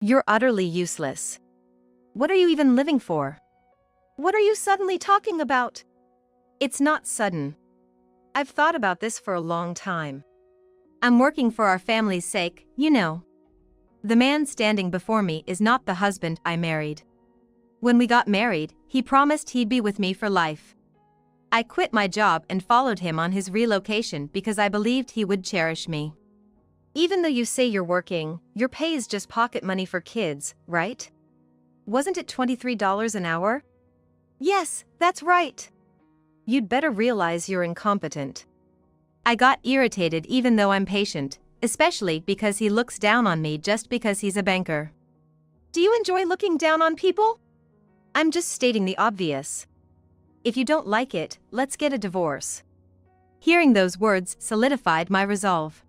You're utterly useless. What are you even living for? What are you suddenly talking about? It's not sudden. I've thought about this for a long time. I'm working for our family's sake, you know. The man standing before me is not the husband I married. When we got married, he promised he'd be with me for life. I quit my job and followed him on his relocation because I believed he would cherish me. Even though you say you're working, your pay is just pocket money for kids, right? Wasn't it $23 an hour? Yes, that's right. You'd better realize you're incompetent. I got irritated even though I'm patient, especially because he looks down on me just because he's a banker. Do you enjoy looking down on people? I'm just stating the obvious. If you don't like it, let's get a divorce. Hearing those words solidified my resolve.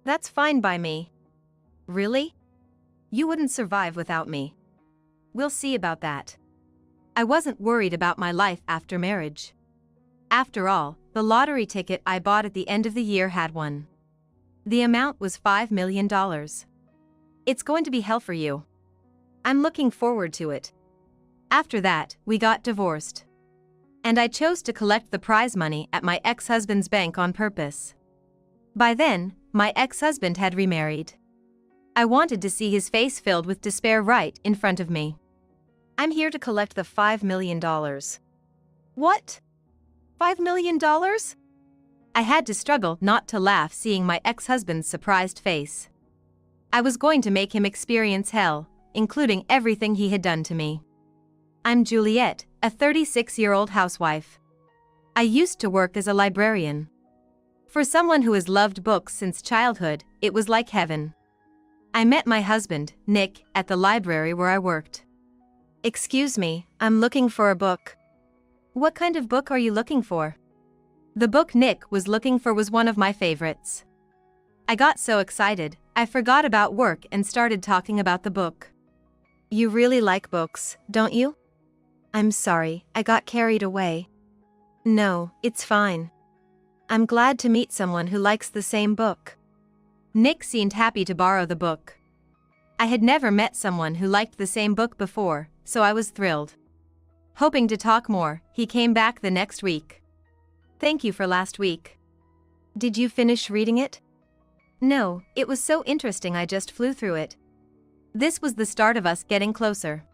That's fine by me. Really? You wouldn't survive without me. We'll see about that. I wasn't worried about my life after marriage. After all, the lottery ticket I bought at the end of the year had one. The amount was $5 million. It's going to be hell for you. I'm looking forward to it. After that, we got divorced. And I chose to collect the prize money at my ex-husband's bank on purpose. By then, my ex-husband had remarried. I wanted to see his face filled with despair right in front of me. I'm here to collect the $5 million. What? $5 million? I had to struggle not to laugh seeing my ex-husband's surprised face. I was going to make him experience hell, including everything he had done to me. I'm Juliet, a 36-year-old housewife. I used to work as a librarian. For someone who has loved books since childhood, it was like heaven. I met my husband, Nick, at the library where I worked. Excuse me, I'm looking for a book. What kind of book are you looking for? The book Nick was looking for was one of my favorites. I got so excited, I forgot about work and started talking about the book. You really like books, don't you? I'm sorry, I got carried away. No, it's fine. I'm glad to meet someone who likes the same book. Nick seemed happy to borrow the book. I had never met someone who liked the same book before, so I was thrilled. Hoping to talk more, he came back the next week. Thank you for last week. Did you finish reading it? No, it was so interesting I just flew through it. This was the start of us getting closer.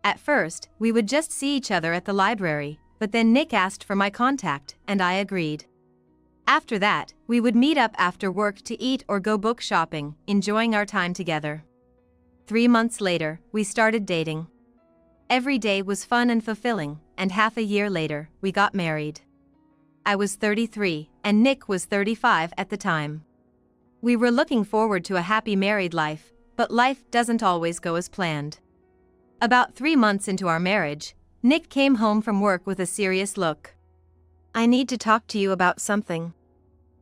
At first, we would just see each other at the library, but then Nick asked for my contact, and I agreed. After that, we would meet up after work to eat or go book shopping, enjoying our time together. 3 months later, we started dating. Every day was fun and fulfilling, and half a year later, we got married. I was 33, and Nick was 35 at the time. We were looking forward to a happy married life, but life doesn't always go as planned. About 3 months into our marriage, Nick came home from work with a serious look. I need to talk to you about something.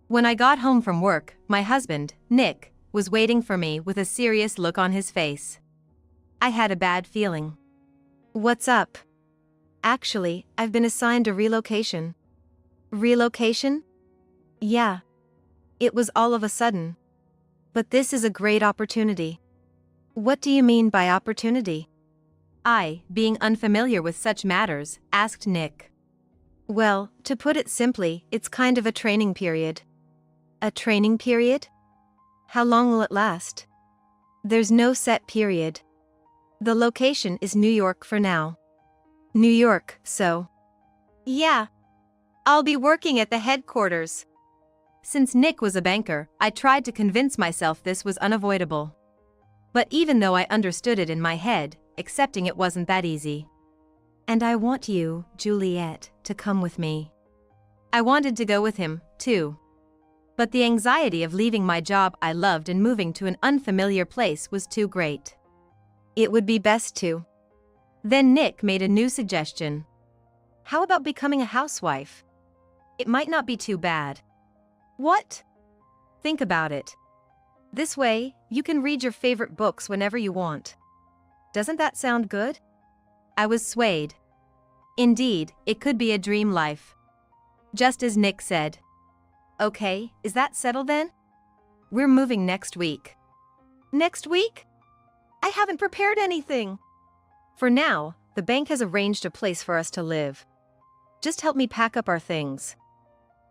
When I got home from work, my husband, Nick, was waiting for me with a serious look on his face. I had a bad feeling. What's up? Actually, I've been assigned a relocation. Relocation? Yeah. It was all of a sudden. But this is a great opportunity. What do you mean by opportunity? I, being unfamiliar with such matters, asked Nick. Well, to put it simply, it's kind of a training period. A training period? How long will it last? There's no set period. The location is New York for now. New York, so. Yeah. I'll be working at the headquarters. Since Nick was a banker, I tried to convince myself this was unavoidable. But even though I understood it in my head, accepting it wasn't that easy. And I want you, Juliet, to come with me. I wanted to go with him, too. But the anxiety of leaving my job I loved and moving to an unfamiliar place was too great. It would be best to. Then Nick made a new suggestion. How about becoming a housewife? It might not be too bad. What? Think about it. This way, you can read your favorite books whenever you want. Doesn't that sound good? I was swayed. Indeed, it could be a dream life. Just as Nick said. Okay, is that settled then? We're moving next week. Next week? I haven't prepared anything. For now, the bank has arranged a place for us to live. Just help me pack up our things.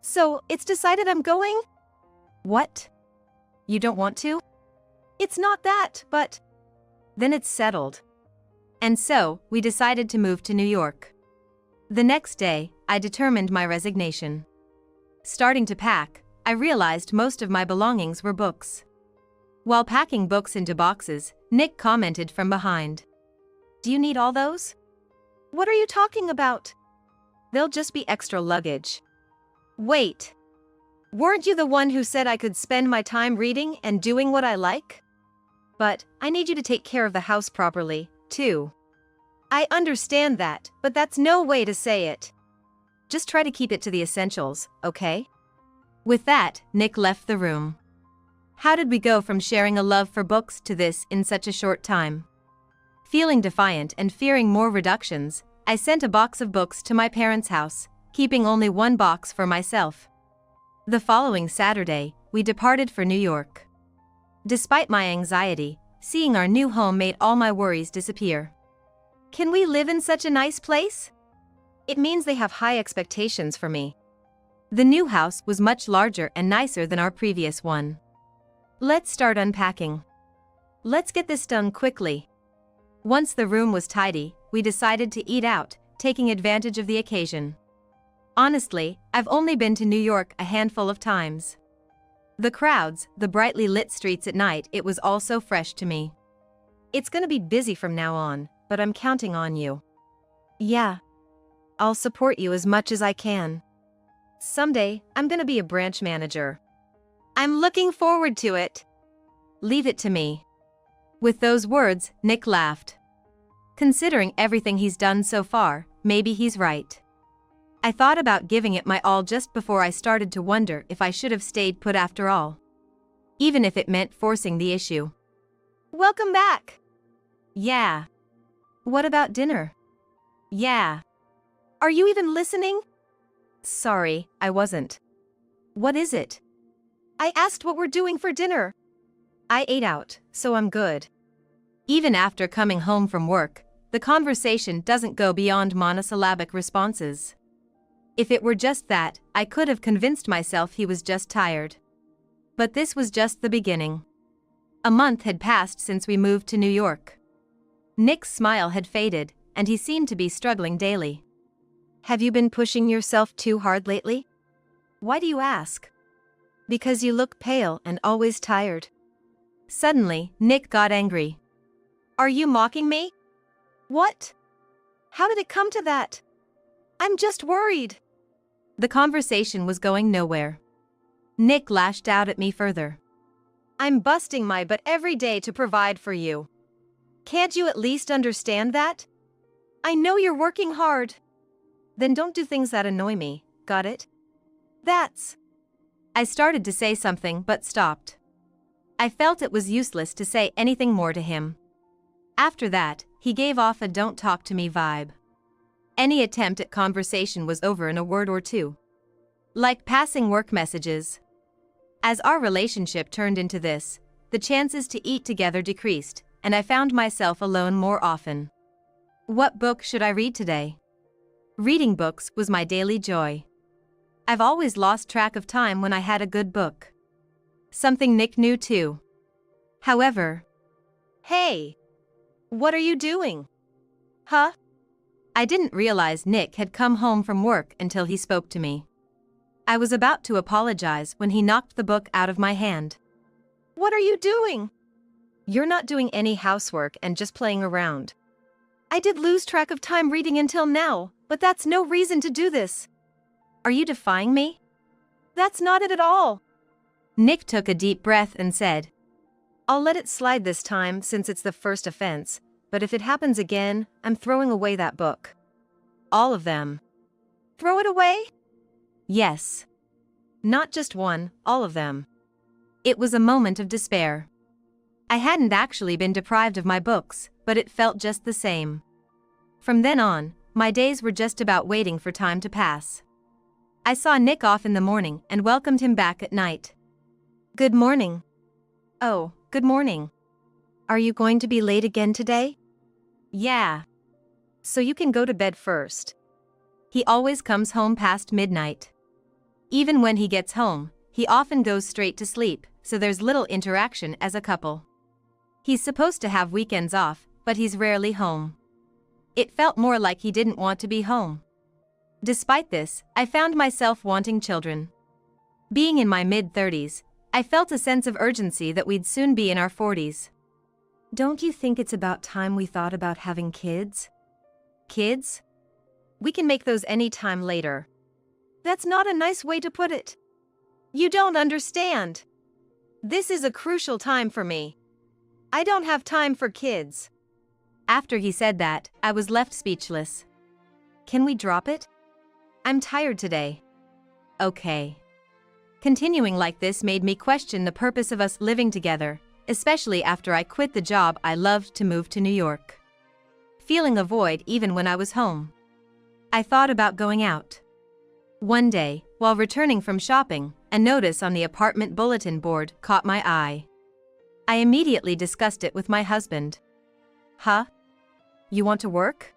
So, it's decided I'm going? What? You don't want to? It's not that, but... Then it's settled. And so, we decided to move to New York. The next day, I determined my resignation. Starting to pack, I realized most of my belongings were books. While packing books into boxes, Nick commented from behind. Do you need all those? What are you talking about? They'll just be extra luggage. Wait. Weren't you the one who said I could spend my time reading and doing what I like? But I need you to take care of the house properly, too. I understand that, but that's no way to say it. Just try to keep it to the essentials, okay? With that, Nick left the room. How did we go from sharing a love for books to this in such a short time? Feeling defiant and fearing more reductions, I sent a box of books to my parents' house, keeping only one box for myself. The following Saturday, we departed for New York. Despite my anxiety, seeing our new home made all my worries disappear. Can we live in such a nice place? It means they have high expectations for me. The new house was much larger and nicer than our previous one. Let's start unpacking. Let's get this done quickly. Once the room was tidy, we decided to eat out, taking advantage of the occasion. Honestly, I've only been to New York a handful of times. The crowds, the brightly lit streets at night, it was all so fresh to me. It's gonna be busy from now on, but I'm counting on you. Yeah. I'll support you as much as I can. Someday, I'm gonna be a branch manager. I'm looking forward to it. Leave it to me. With those words, Nick laughed. Considering everything he's done so far, maybe he's right. I thought about giving it my all just before I started to wonder if I should have stayed put after all. Even if it meant forcing the issue. Welcome back. Yeah. What about dinner? Yeah. Are you even listening? Sorry, I wasn't. What is it? I asked what we're doing for dinner. I ate out, so I'm good. Even after coming home from work, the conversation doesn't go beyond monosyllabic responses. If it were just that, I could have convinced myself he was just tired. But this was just the beginning. A month had passed since we moved to New York. Nick's smile had faded, and he seemed to be struggling daily. Have you been pushing yourself too hard lately? Why do you ask? Because you look pale and always tired. Suddenly, Nick got angry. Are you mocking me? What? How did it come to that? I'm just worried. The conversation was going nowhere. Nick lashed out at me further. I'm busting my butt every day to provide for you. Can't you at least understand that? I know you're working hard. Then don't do things that annoy me, got it? I started to say something but stopped. I felt it was useless to say anything more to him. After that, he gave off a don't talk to me vibe. Any attempt at conversation was over in a word or two. Like passing work messages. As our relationship turned into this, the chances to eat together decreased, and I found myself alone more often. What book should I read today? Reading books was my daily joy. I've always lost track of time when I had a good book. Something Nick knew too. However, hey! What are you doing? Huh? I didn't realize Nick had come home from work until he spoke to me. I was about to apologize when he knocked the book out of my hand. What are you doing? You're not doing any housework and just playing around. I did lose track of time reading until now, but that's no reason to do this. Are you defying me? That's not it at all. Nick took a deep breath and said, I'll let it slide this time since it's the first offense, but if it happens again, I'm throwing away that book. All of them. Throw it away? Yes. Not just one, all of them. It was a moment of despair. I hadn't actually been deprived of my books, but it felt just the same. From then on, my days were just about waiting for time to pass. I saw Nick off in the morning and welcomed him back at night. Good morning. Oh, good morning. Are you going to be late again today? Yeah. So you can go to bed first. He always comes home past midnight. Even when he gets home, he often goes straight to sleep, so there's little interaction as a couple. He's supposed to have weekends off, but he's rarely home. It felt more like he didn't want to be home. Despite this, I found myself wanting children. Being in my mid-30s, I felt a sense of urgency that we'd soon be in our 40s. Don't you think it's about time we thought about having kids? Kids? We can make those any time later. That's not a nice way to put it. You don't understand. This is a crucial time for me. I don't have time for kids. After he said that, I was left speechless. Can we drop it? I'm tired today. Okay. Continuing like this made me question the purpose of us living together, especially after I quit the job I loved to move to New York. Feeling a void even when I was home. I thought about going out. One day, while returning from shopping, a notice on the apartment bulletin board caught my eye. I immediately discussed it with my husband. Huh? You want to work?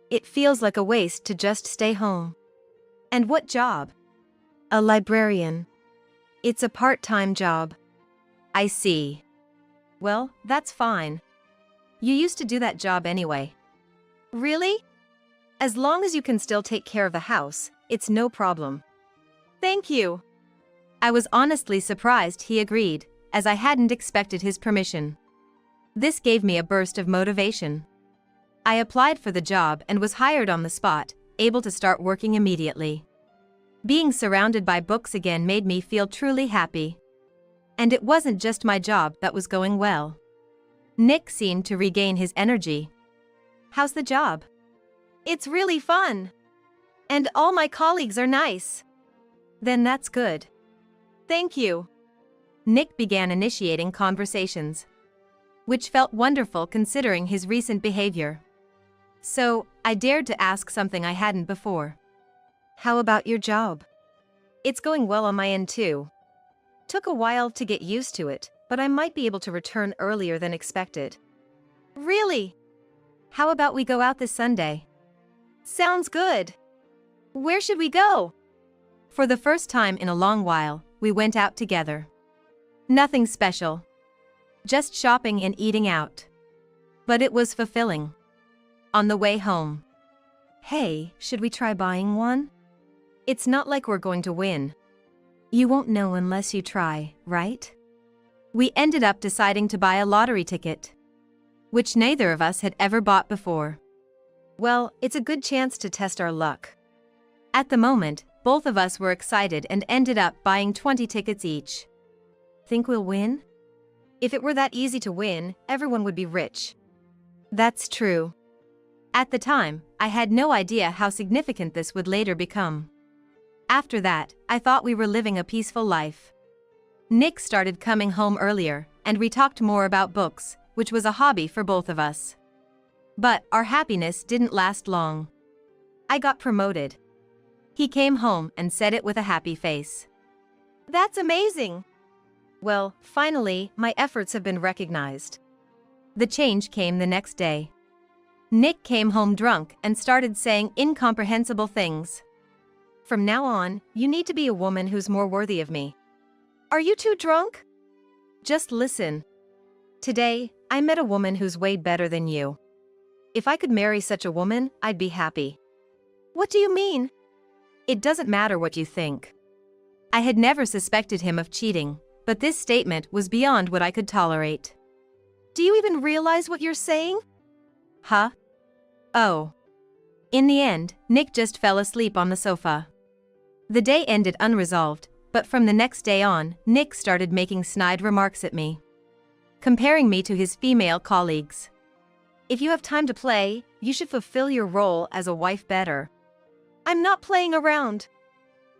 It feels like a waste to just stay home. And what job? A librarian. It's a part-time job. I see. Well, that's fine. You used to do that job anyway. Really? As long as you can still take care of the house, it's no problem. Thank you. I was honestly surprised he agreed, as I hadn't expected his permission. This gave me a burst of motivation. I applied for the job and was hired on the spot, able to start working immediately. Being surrounded by books again made me feel truly happy. And it wasn't just my job that was going well. Nick seemed to regain his energy. How's the job? It's really fun. And all my colleagues are nice. Then that's good. Thank you. Nick began initiating conversations, which felt wonderful considering his recent behavior. So, I dared to ask something I hadn't before. How about your job? It's going well on my end too. Took a while to get used to it, but I might be able to return earlier than expected. Really? How about we go out this Sunday? Sounds good. Where should we go? For the first time in a long while, we went out together. Nothing special. Just shopping and eating out. But it was fulfilling. On the way home. Hey, should we try buying one? It's not like we're going to win. You won't know unless you try, right? We ended up deciding to buy a lottery ticket, which neither of us had ever bought before. Well, it's a good chance to test our luck. At the moment, both of us were excited and ended up buying 20 tickets each. Think we'll win? If it were that easy to win, everyone would be rich. That's true. At the time, I had no idea how significant this would later become. After that, I thought we were living a peaceful life. Nick started coming home earlier, and we talked more about books, which was a hobby for both of us. But our happiness didn't last long. I got promoted. He came home and said it with a happy face. That's amazing! Well, finally, my efforts have been recognized. The change came the next day. Nick came home drunk and started saying incomprehensible things. From now on, you need to be a woman who's more worthy of me. Are you too drunk? Just listen. Today, I met a woman who's way better than you. If I could marry such a woman, I'd be happy. What do you mean? It doesn't matter what you think. I had never suspected him of cheating, but this statement was beyond what I could tolerate. Do you even realize what you're saying? Huh? Oh. In the end, Nick just fell asleep on the sofa. The day ended unresolved, but from the next day on, Nick started making snide remarks at me, comparing me to his female colleagues. If you have time to play, you should fulfill your role as a wife better. I'm not playing around.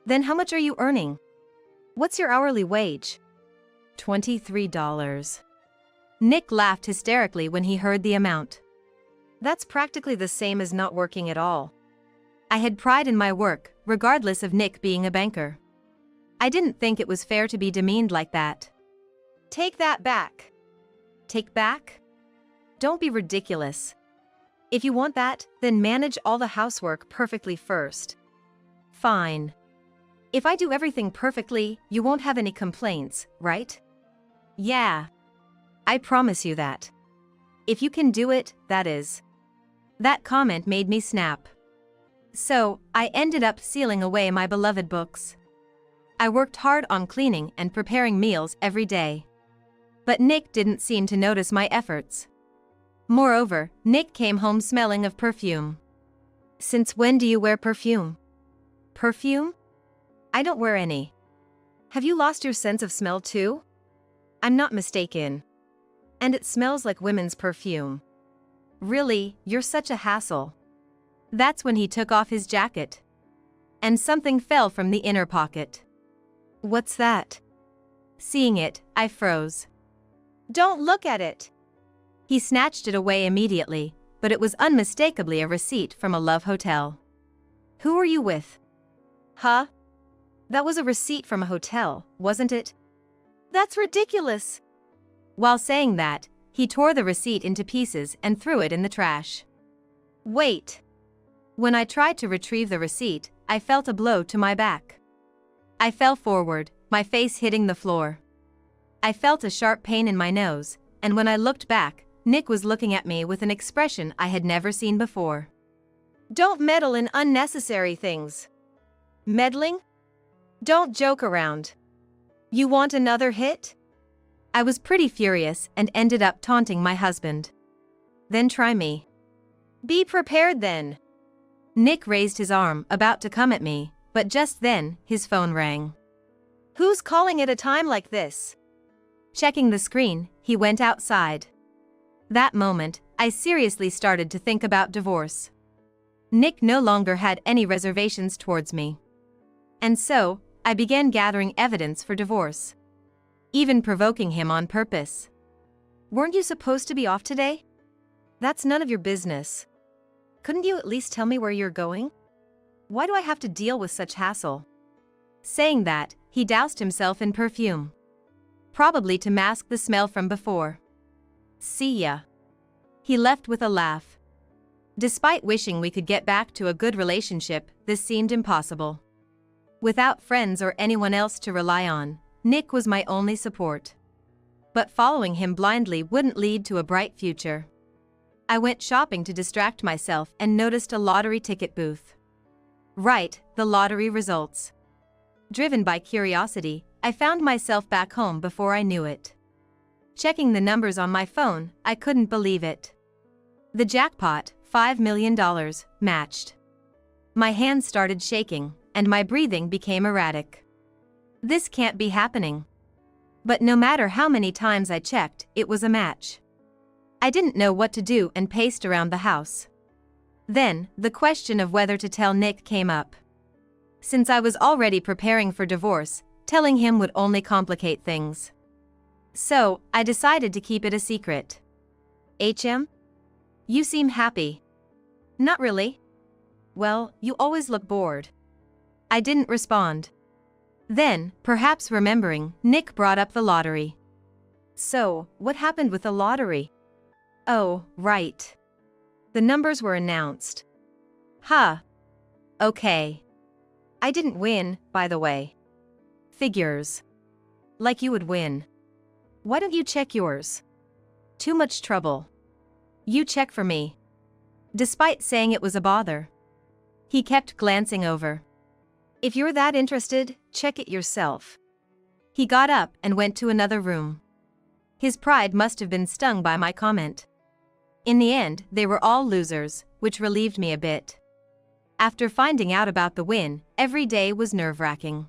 Then how much are you earning? What's your hourly wage? $23. Nick laughed hysterically when he heard the amount. That's practically the same as not working at all. I had pride in my work, regardless of Nick being a banker. I didn't think it was fair to be demeaned like that. Take that back. Take back? Don't be ridiculous. If you want that, then manage all the housework perfectly first. Fine. If I do everything perfectly, you won't have any complaints, right? Yeah. I promise you that. If you can do it, that is. That comment made me snap. So, I ended up sealing away my beloved books. I worked hard on cleaning and preparing meals every day. But Nick didn't seem to notice my efforts. Moreover, Nick came home smelling of perfume. Since when do you wear perfume? Perfume? I don't wear any. Have you lost your sense of smell too? I'm not mistaken. And it smells like women's perfume. Really, you're such a hassle. That's when he took off his jacket. And something fell from the inner pocket. What's that? Seeing it, I froze. Don't look at it! He snatched it away immediately, but it was unmistakably a receipt from a love hotel. Who are you with? Huh? That was a receipt from a hotel, wasn't it? That's ridiculous! While saying that, he tore the receipt into pieces and threw it in the trash. Wait! When I tried to retrieve the receipt, I felt a blow to my back. I fell forward, my face hitting the floor. I felt a sharp pain in my nose, and when I looked back, Nick was looking at me with an expression I had never seen before. Don't meddle in unnecessary things. Meddling? Don't joke around. You want another hit? I was pretty furious and ended up taunting my husband. Then try me. Be prepared then. Nick raised his arm, about to come at me, but just then, his phone rang. Who's calling at a time like this? Checking the screen, he went outside. That moment, I seriously started to think about divorce. Nick no longer had any reservations towards me. And so, I began gathering evidence for divorce. Even provoking him on purpose. Weren't you supposed to be off today? That's none of your business. Couldn't you at least tell me where you're going? Why do I have to deal with such hassle? Saying that, he doused himself in perfume. Probably to mask the smell from before. See ya. He left with a laugh. Despite wishing we could get back to a good relationship, this seemed impossible. Without friends or anyone else to rely on, Nick was my only support. But following him blindly wouldn't lead to a bright future. I went shopping to distract myself and noticed a lottery ticket booth. Right, the lottery results. Driven by curiosity, I found myself back home before I knew it. Checking the numbers on my phone, I couldn't believe it. The jackpot, $5 million, matched. My hands started shaking, and my breathing became erratic. This can't be happening. But no matter how many times I checked, it was a match. I didn't know what to do and paced around the house. Then, the question of whether to tell Nick came up. Since I was already preparing for divorce, telling him would only complicate things. So, I decided to keep it a secret. HM? You seem happy. Not really. Well, you always look bored. I didn't respond. Then, perhaps remembering, Nick brought up the lottery. So, what happened with the lottery? Oh, right. The numbers were announced. Huh. Okay. I didn't win, by the way. Figures. Like you would win. Why don't you check yours? Too much trouble. You check for me. Despite saying it was a bother. He kept glancing over. If you're that interested, check it yourself. He got up and went to another room. His pride must have been stung by my comment. In the end, they were all losers, which relieved me a bit. After finding out about the win, every day was nerve-wracking.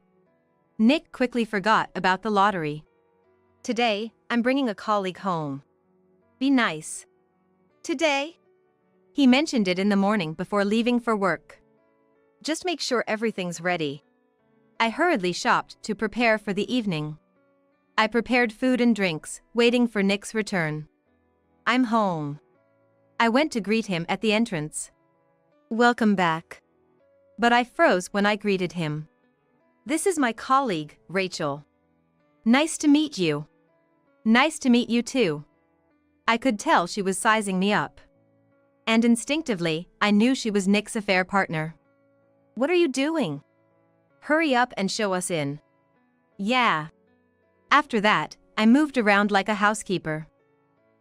Nick quickly forgot about the lottery. Today, I'm bringing a colleague home. Be nice. Today? He mentioned it in the morning before leaving for work. Just make sure everything's ready. I hurriedly shopped to prepare for the evening. I prepared food and drinks, waiting for Nick's return. I'm home. I went to greet him at the entrance. Welcome back. But I froze when I greeted him. This is my colleague, Rachel. Nice to meet you. Nice to meet you too. I could tell she was sizing me up. And instinctively, I knew she was Nick's affair partner. What are you doing? Hurry up and show us in. Yeah. After that, I moved around like a housekeeper.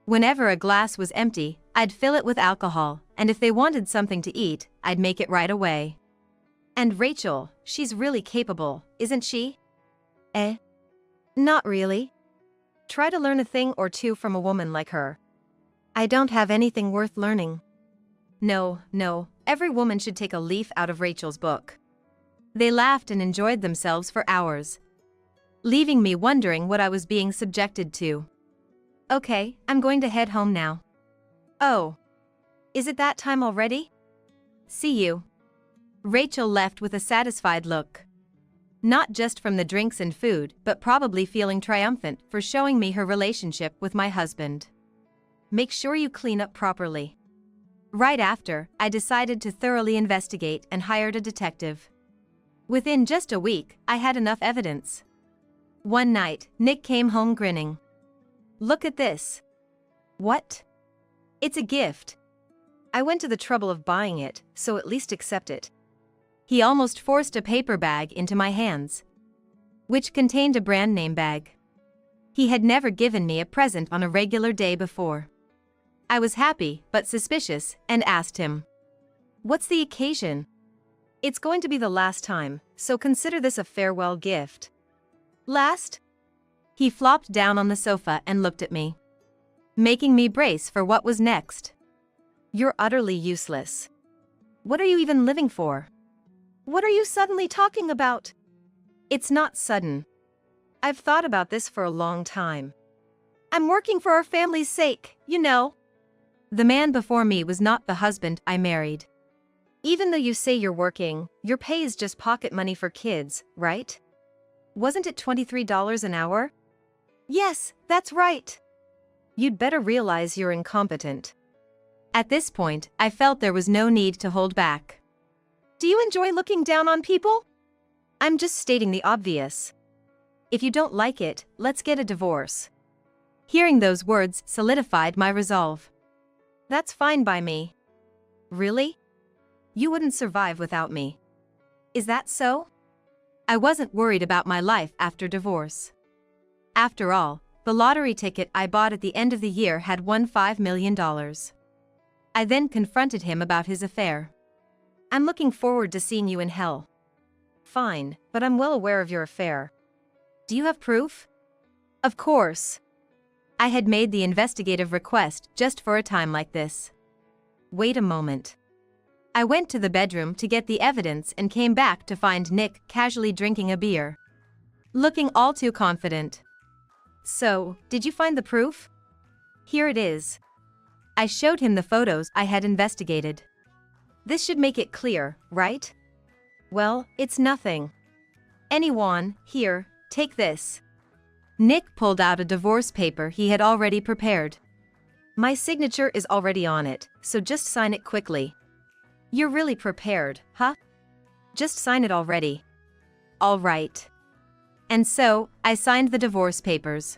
Whenever a glass was empty, I'd fill it with alcohol, and if they wanted something to eat, I'd make it right away. And Rachel, she's really capable, isn't she? Not really. Try to learn a thing or two from a woman like her. I don't have anything worth learning. No, every woman should take a leaf out of Rachel's book. They laughed and enjoyed themselves for hours, leaving me wondering what I was being subjected to. Okay, I'm going to head home now. Oh. Is it that time already? See you. Rachel left with a satisfied look. Not just from the drinks and food, but probably feeling triumphant for showing me her relationship with my husband. Make sure you clean up properly. Right after, I decided to thoroughly investigate and hired a detective. Within just a week, I had enough evidence. One night, Nick came home grinning. Look at this. What? It's a gift. I went to the trouble of buying it, so at least accept it. He almost forced a paper bag into my hands, which contained a brand name bag. He had never given me a present on a regular day before. I was happy, but suspicious, and asked him, "What's the occasion?" "It's going to be the last time, so consider this a farewell gift." Last? He flopped down on the sofa and looked at me, making me brace for what was next. You're utterly useless. What are you even living for? What are you suddenly talking about? It's not sudden. I've thought about this for a long time. I'm working for our family's sake, you know. The man before me was not the husband I married. Even though you say you're working, your pay is just pocket money for kids, right? Wasn't it $23 an hour? Yes, that's right. You'd better realize you're incompetent. At this point, I felt there was no need to hold back. Do you enjoy looking down on people? I'm just stating the obvious. If you don't like it, let's get a divorce. Hearing those words solidified my resolve. That's fine by me. Really? You wouldn't survive without me. Is that so? I wasn't worried about my life after divorce. After all, the lottery ticket I bought at the end of the year had won $5 million. I then confronted him about his affair. I'm looking forward to seeing you in hell. Fine, but I'm well aware of your affair. Do you have proof? Of course. I had made the investigative request just for a time like this. Wait a moment. I went to the bedroom to get the evidence and came back to find Nick casually drinking a beer, looking all too confident. So, did you find the proof? Here it is. I showed him the photos I had investigated. This should make it clear, right? Well, it's nothing. Anyone, here, take this. Nick pulled out a divorce paper he had already prepared. My signature is already on it, so just sign it quickly. You're really prepared, huh? Just sign it already. All right. And so, I signed the divorce papers.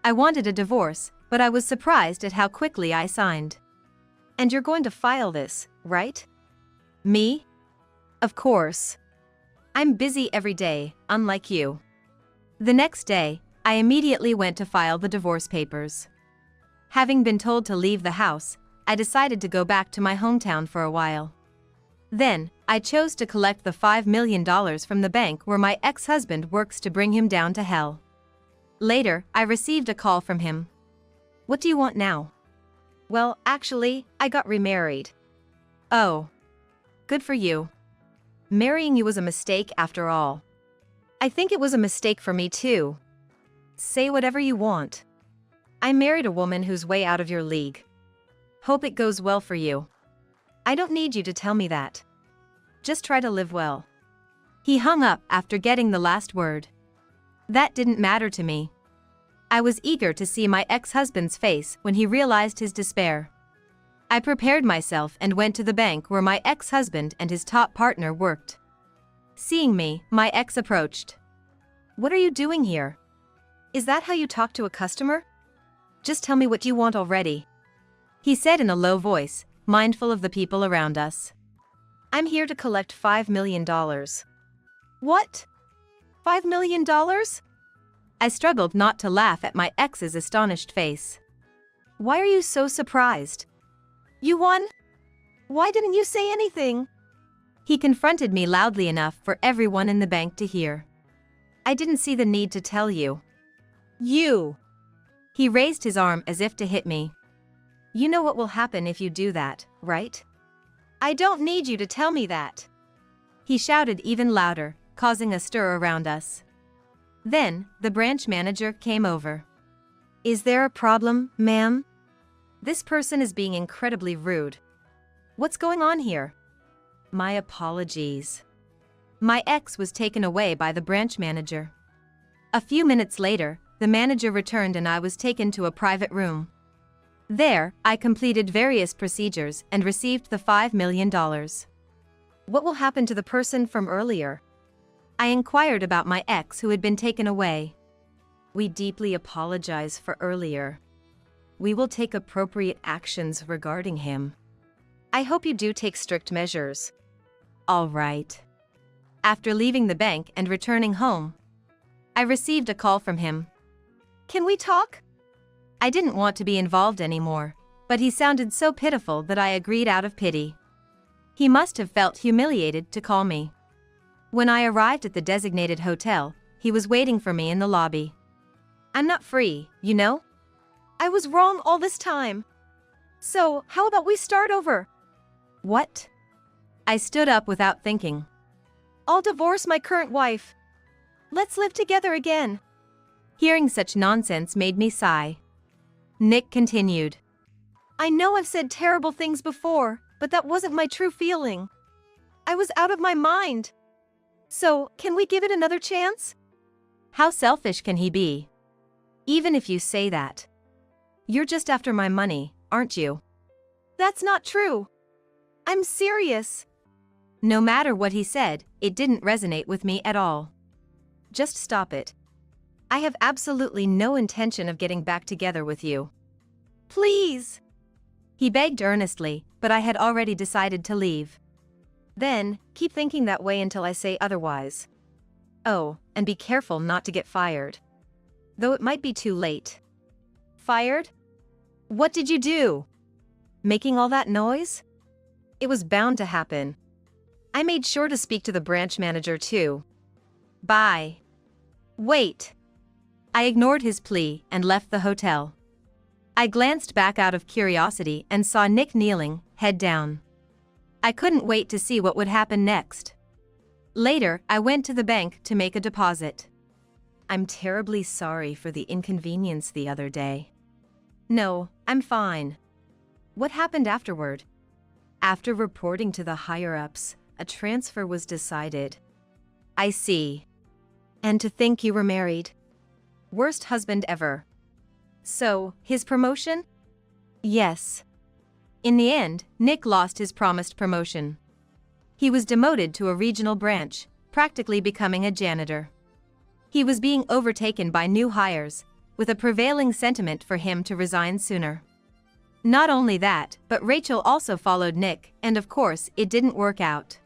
I wanted a divorce, but I was surprised at how quickly I signed. And you're going to file this, right? Me? Of course. I'm busy every day, unlike you. The next day, I immediately went to file the divorce papers. Having been told to leave the house, I decided to go back to my hometown for a while. Then, I chose to collect the $5 million from the bank where my ex-husband works to bring him down to hell. Later, I received a call from him. What do you want now? Well, actually, I got remarried. Oh. Good for you. Marrying you was a mistake after all. I think it was a mistake for me too. Say whatever you want. I married a woman who's way out of your league. Hope it goes well for you. I don't need you to tell me that. Just try to live well. He hung up after getting the last word. That didn't matter to me. I was eager to see my ex-husband's face when he realized his despair. I prepared myself and went to the bank where my ex-husband and his top partner worked. Seeing me, my ex approached. What are you doing here? Is that how you talk to a customer? Just tell me what you want already," he said in a low voice, mindful of the people around us. "I'm here to collect $5 million. "What? $5 million? I struggled not to laugh at my ex's astonished face. "Why are you so surprised? You won? Why didn't you say anything?" He confronted me loudly enough for everyone in the bank to hear. "I didn't see the need to tell you." "You!" He raised his arm as if to hit me. "You know what will happen if you do that, right?" "I don't need you to tell me that," he shouted even louder, causing a stir around us. Then, the branch manager came over. "Is there a problem, ma'am? This person is being incredibly rude. What's going on here?" "My apologies." My ex was taken away by the branch manager. A few minutes later, the manager returned and I was taken to a private room. There, I completed various procedures and received the $5 million. "What will happen to the person from earlier?" I inquired about my ex who had been taken away. "We deeply apologize for earlier. We will take appropriate actions regarding him. I hope you do take strict measures." "All right." After leaving the bank and returning home, I received a call from him. "Can we talk?" I didn't want to be involved anymore, but he sounded so pitiful that I agreed out of pity. He must have felt humiliated to call me. When I arrived at the designated hotel, he was waiting for me in the lobby. "I'm not free, you know? I was wrong all this time. So, how about we start over?" "What?" I stood up without thinking. "I'll divorce my current wife. Let's live together again." Hearing such nonsense made me sigh. Nick continued. "I know I've said terrible things before, but that wasn't my true feeling. I was out of my mind. So, can we give it another chance?" How selfish can he be? Even if you say that. You're just after my money, aren't you? "That's not true. I'm serious." No matter what he said, it didn't resonate with me at all. "Just stop it. I have absolutely no intention of getting back together with you. Please." He begged earnestly, but I had already decided to leave. "Then, keep thinking that way until I say otherwise. Oh, and be careful not to get fired. Though it might be too late." "Fired? What did you do? Making all that noise?" It was bound to happen. I made sure to speak to the branch manager too. "Bye." "Wait." I ignored his plea and left the hotel. I glanced back out of curiosity and saw Nick kneeling, head down. I couldn't wait to see what would happen next. Later, I went to the bank to make a deposit. "I'm terribly sorry for the inconvenience the other day." "No, I'm fine." "What happened afterward?" "After reporting to the higher-ups, a transfer was decided." "I see. And to think you were married. Worst husband ever." "So, his promotion?" "Yes." In the end, Nick lost his promised promotion. He was demoted to a regional branch, practically becoming a janitor. He was being overtaken by new hires, with a prevailing sentiment for him to resign sooner. Not only that, but Rachel also followed Nick, and of course, it didn't work out.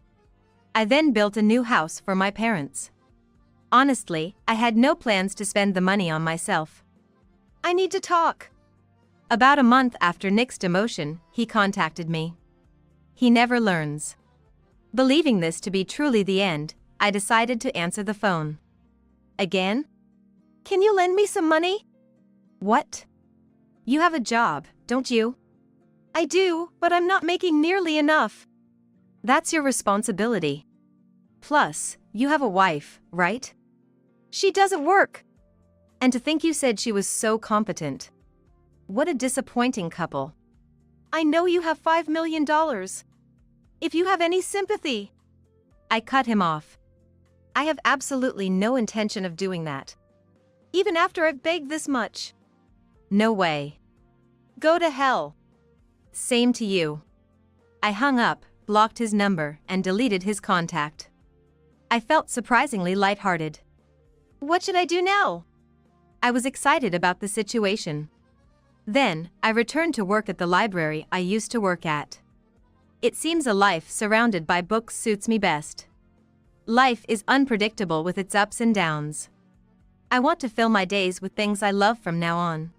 I then built a new house for my parents. Honestly, I had no plans to spend the money on myself. "I need to talk." About a month after Nick's demotion, he contacted me. He never learns. Believing this to be truly the end, I decided to answer the phone. "Again? Can you lend me some money?" "What? You have a job, don't you?" "I do, but I'm not making nearly enough." "That's your responsibility. Plus, you have a wife, right?" "She doesn't work." "And to think you said she was so competent. What a disappointing couple." "I know you have $5 million. If you have any sympathy." I cut him off. "I have absolutely no intention of doing that. Even after I've begged this much." "No way." "Go to hell." "Same to you." I hung up, blocked his number, and deleted his contact. I felt surprisingly lighthearted. What should I do now? I was excited about the situation. Then, I returned to work at the library I used to work at. It seems a life surrounded by books suits me best. Life is unpredictable with its ups and downs. I want to fill my days with things I love from now on.